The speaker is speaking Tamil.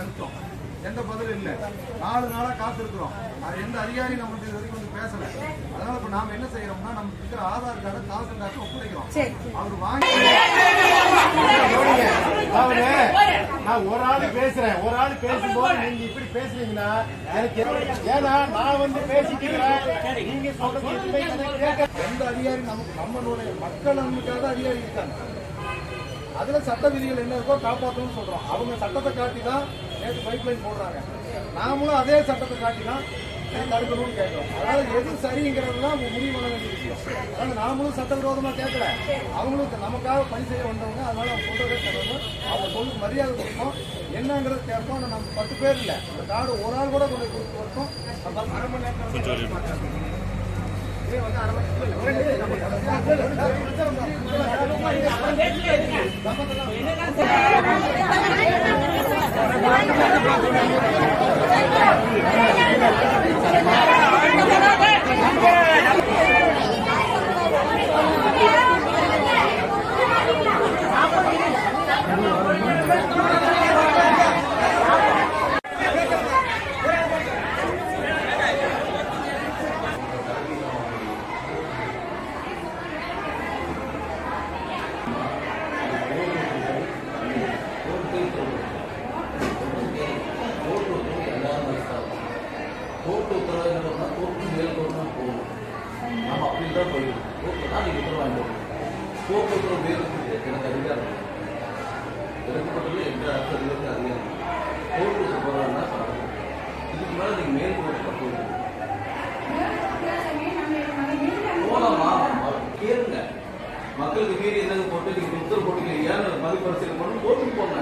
அனுப்பிச்சோம், எந்த பதிலும் இல்லை. 4 நாளா காத்திருக்கிறோம். எந்த அதிகாரி நம்மளுக்கு இது வரைக்கும் வந்து பேசல. அதனால இப்ப நாம என்ன செய்யறோம்னா, நமக்கு இருக்கிற ஆதார் கார்டு தாசில்தார்ட்ட ஒப்படைக்கிறோம். அவர் வாங்கி நான் ஒரு ஆள் பேசுறேன், ஒரு ஆள் பேசும்போது நீங்க இப்படி பேசுறீங்கன்னா எனக்கு ஏன்னா நான் வந்து பேசிட்டு நீங்க சொல்றது எந்த அதிகாரி நம்மளுடைய மக்கள் நன்மைக்காக அதிகாரி இருக்காங்க. அதுல சட்ட விதிகள் என்ன இருக்கோ காப்பாற்றணும்னு சொல்றோம். அவங்க சட்டத்தை காட்டி தான் நேற்று பைப் லைன் போடுறாங்க. நாமளும் அதே சட்டத்தை காட்டி தான் தடுக்கணும்னு கேட்கிறோம். அதனால எது சரிங்கிறது தான் முடிவு பண்ண வேண்டிய விஷயம். அதனால நாமளும் சட்டவிரோதமா கேட்கல, அவங்களும் நமக்காக பணி செய்ய வந்தவங்க. அதனால அவங்க சொல்றதே சொல்லணும், அவங்க சொல்லுக்கு மரியாதை கொடுப்போம். என்னங்கிறது கேட்போம். நம்ம 10 பேர் இல்லை, அந்த கார்டு ஒரு ஆள் கூட கொண்டு கொடுத்து வரட்டும். 1/2 மணி நேரம் கோர்ட்டு உத்தரவாக கோர்ட்டு மேல் கோர்ட்டு தான் போகணும். நம்ம அப்படி தான் போயிடும். கோர்ட்டு தான் நீங்கள் உத்தரவு வாங்கிட்டு வரணும். கோர்ட்டு உத்தரவு மேலுக்கு எனக்கு அதிகாரம் இறக்கப்பட்டது எந்த அதிகாரத்துக்கு அதிகாரம். கோர்ட்டு போகிறாங்கன்னா இதுக்கு மேலே நீங்கள் மேல் கோர்ட்டு தான் போயிடும். போகலாமா கேளுங்க. மக்களுக்கு மீறி என்னங்க போட்டு நீங்கள் உத்தரவு போட்டுக்கல ஏன்னு மதிப்பரிசீலனை பண்ணணும், கோர்ட்டுக்கு போங்க.